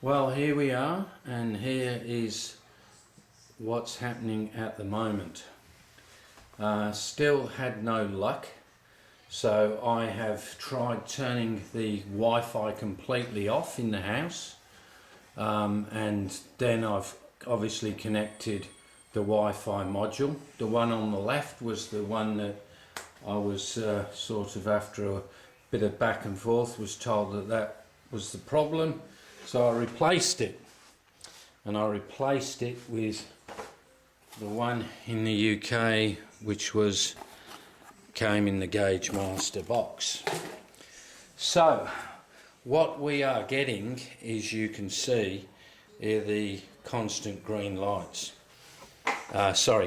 Well, here we are, and here is what's happening at the moment. Still had no luck, so I have tried turning the Wi-Fi completely off in the house, and then I've obviously connected the Wi-Fi module. The one on the left was the one that I was sort of, after a bit of back and forth, was told that that was the problem. So I replaced it, and I replaced it with the one in the UK, which came in the Gauge Master box. So what we are getting, is, you can see, are the constant green lights.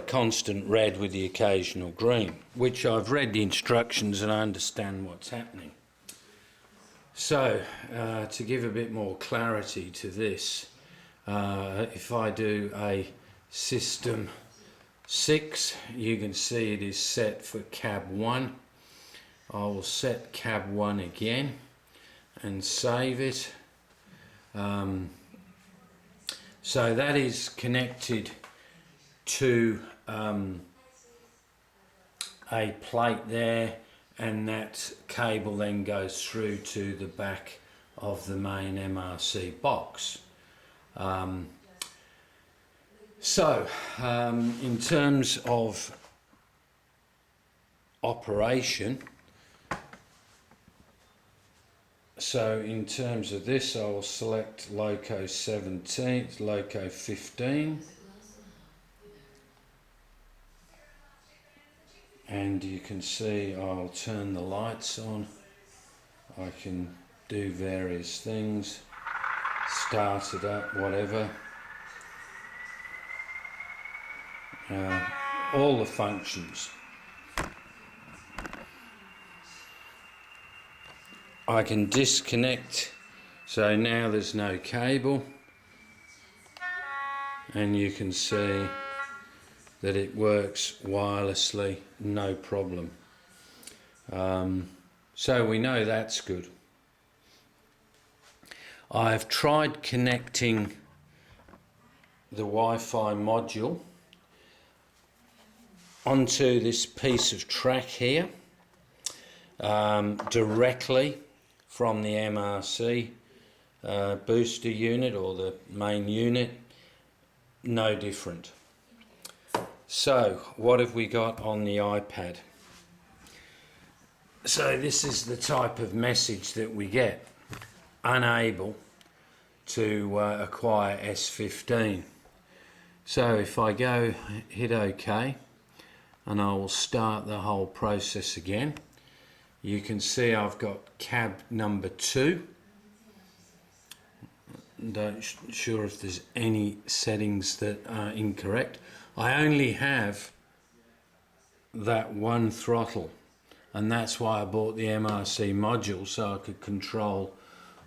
Constant red with the occasional green, which I've read the instructions and I understand what's happening. So, to give a bit more clarity to this, if I do a system 6, you can see it is set for cab 1. I will set cab 1 again and save it. So that is connected to a plate there, and that cable then goes through to the back of the main MRC box. In terms of operation, in terms of this, I will select loco 17, loco 15. And you can see I'll turn the lights on. I can do various things, start it up, whatever. All the functions. I can disconnect, so now there's no cable, and you can see that it works wirelessly, no problem. So we know that's good. I've tried connecting the Wi-Fi module onto this piece of track here, directly from the MRC booster unit, or the main unit. No different. So what have we got on the iPad? So this is the type of message that we get: unable to acquire S15. So if I go hit OK, and I will start the whole process again, you can see I've got cab number 2. Not sure if there's any settings that are incorrect. I only have that one throttle, and that's why I bought the MRC module, so I could control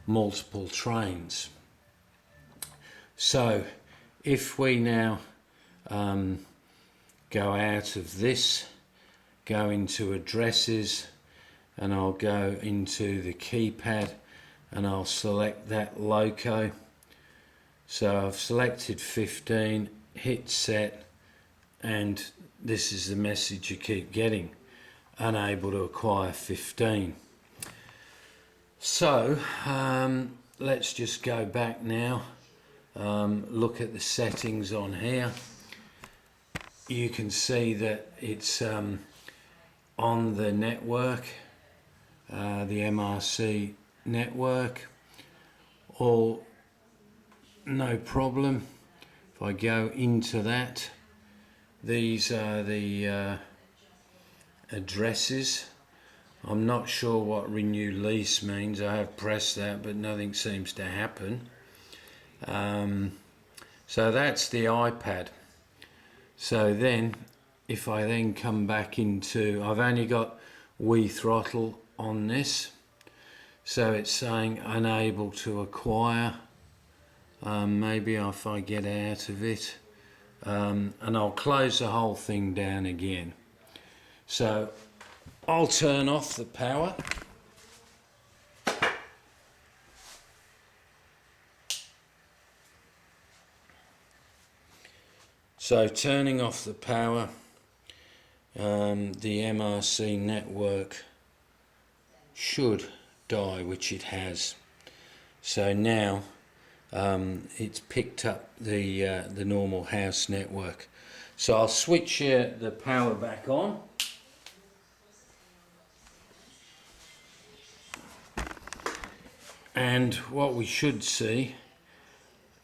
multiple trains. So if we now go out of this, go into addresses, and I'll go into the keypad, and I'll select that loco. So I've selected 15, hit set, and this is the message you keep getting: unable to acquire 15. So let's just go back now, look at the settings on here. You can see that it's on the network, the MRC network, all no problem. If I go into that, these are the addresses. I'm not sure what renew lease means. I have pressed that, but nothing seems to happen. So that's the iPad. So then, if I then come back into, I've only got throttle on this, so it's saying unable to acquire. Maybe if I get out of it, and I'll close the whole thing down again. So I'll turn off the power. So turning off the power, the MRC network should die, which it has. So now it's picked up the normal house network. So I'll switch the power back on. And what we should see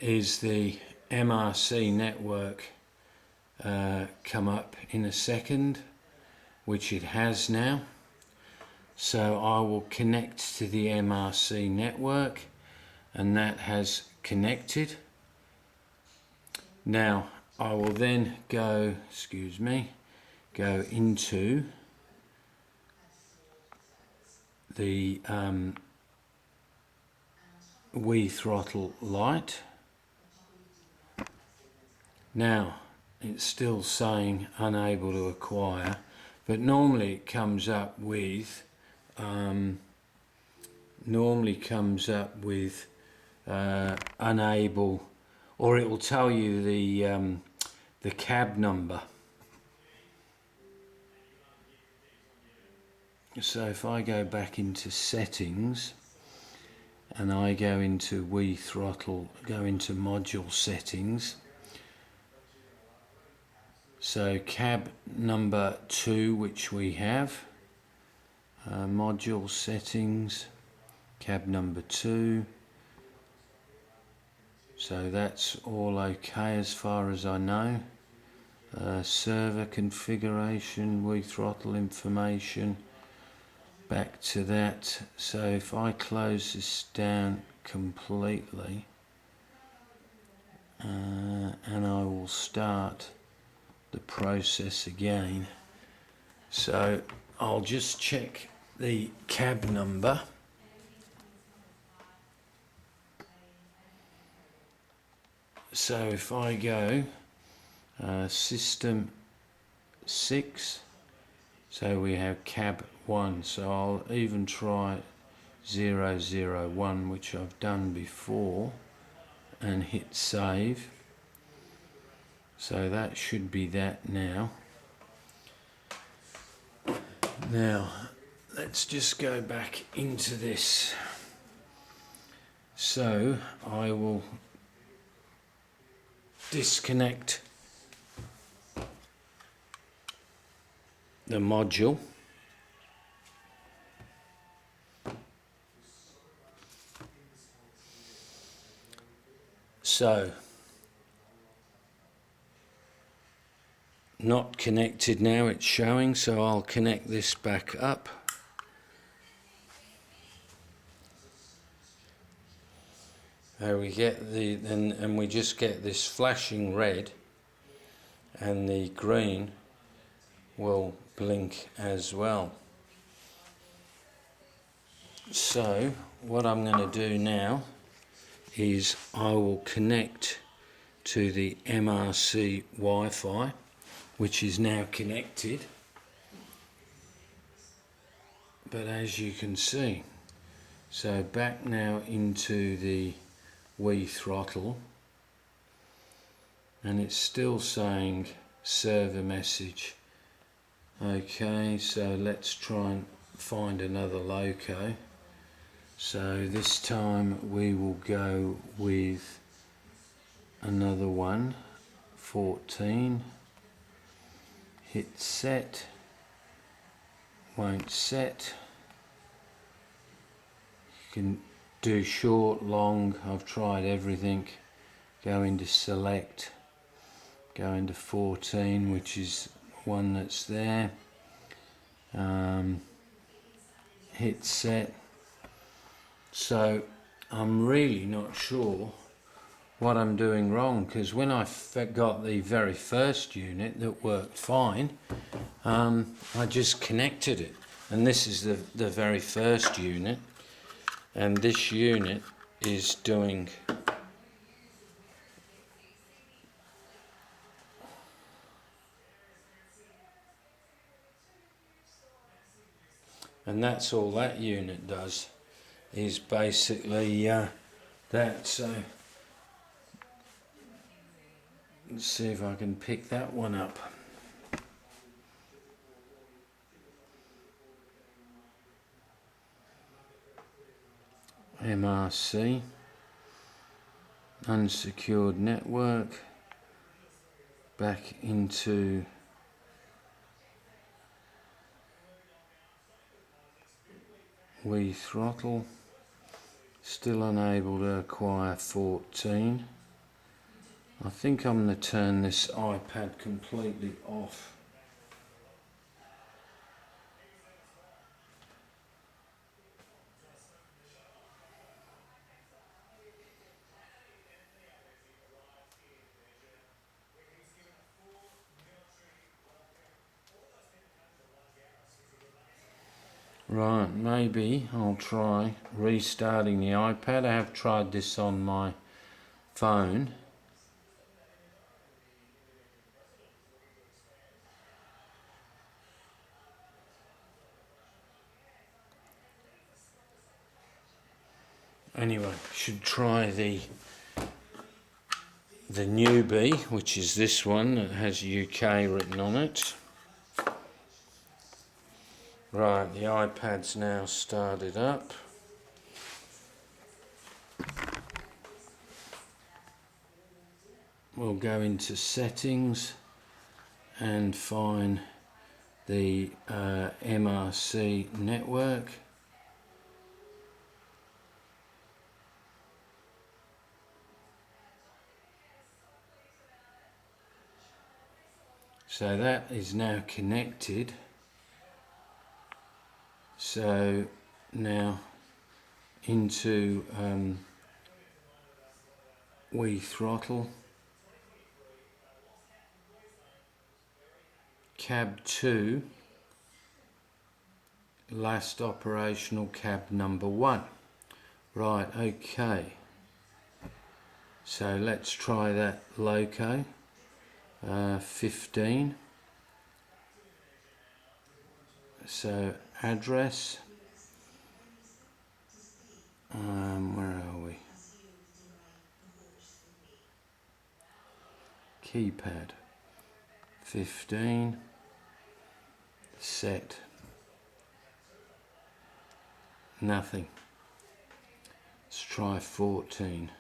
is the MRC network come up in a second, which it has now. So I will connect to the MRC network, and that has connected. Now I will then go into the Wii throttle light. Now it's still saying unable to acquire, but normally it comes up with unable, or it will tell you the cab number. So if I go back into settings and I go into Wii throttle, go into module settings, so cab number 2, which we have, module settings, cab number 2, so that's all okay as far as I know. Server configuration, Wii throttle information, back to that. So if I close this down completely, and I will start the process again. So I'll just check the cab number. So if I go system 6, so we have cab 1, so I'll even try 001, which I've done before, and hit save. So that should be that now. Now let's just go back into this. So I will disconnect the module. So not connected now, it's showing, so I'll connect this back up. There we get and we just get this flashing red, and the green will blink as well. So what I'm going to do now is I will connect to the MRC Wi-Fi, which is now connected. But as you can see, so back now into the Wii throttle, and it's still saying server message. Okay, so let's try and find another loco. So this time we will go with another one, 14, hit set, won't set. You can do short, long, I've tried everything. Go into select, go into 14, which is one that's there, hit set. So I'm really not sure what I'm doing wrong, because when I got the very first unit that worked fine, I just connected it, and this is the very first unit, and this unit is doing and that's all that unit does, is basically that. So Let's see if I can pick that one up. MRC, unsecured network, back into throttle, still unable to acquire 14. I think I'm going to turn this iPad completely off. Right, maybe I'll try restarting the iPad. I have tried this on my phone. Anyway, should try the newbie, which is this one that has UK written on it. Right, the iPad's now started up. We'll go into settings and find the MRC network. So that is now connected. So now into throttle, cab 2, last operational cab number 1. Right, okay. So let's try that loco, 15. So address, where are we? Keypad, 15, set, nothing. Let's try 14.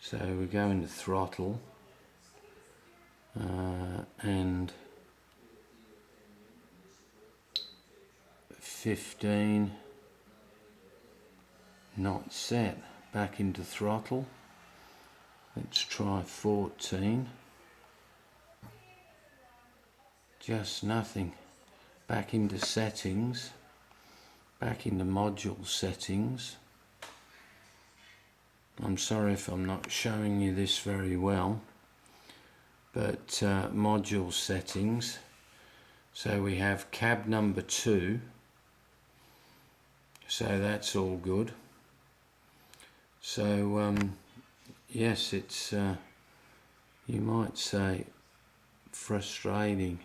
So we go into throttle and 15, not set, back into throttle. Let's try 14, just nothing. Back into settings, back into module settings. I'm sorry if I'm not showing you this very well, but module settings. So we have cab number 2, so that's all good. So yes, it's you might say frustrating,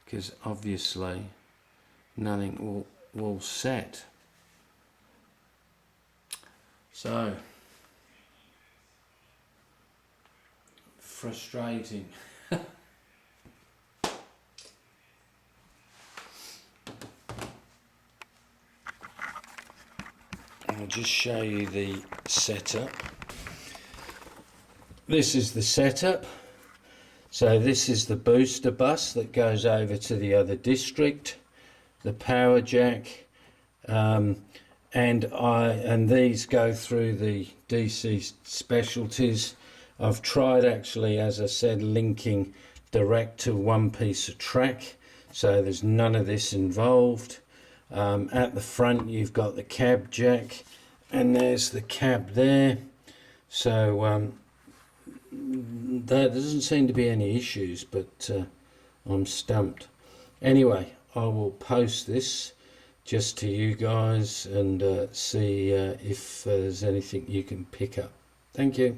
because obviously nothing will set. So frustrating. I'll just show you the setup. This is the setup. So this is the booster bus that goes over to the other district, the power jack, and these go through the DC specialties. I've tried actually, as I said, linking direct to one piece of track, so there's none of this involved. At the front you've got the cab jack, and there's the cab there. So there doesn't seem to be any issues, but I'm stumped. Anyway, I will post this just to you guys and see if there's anything you can pick up. Thank you.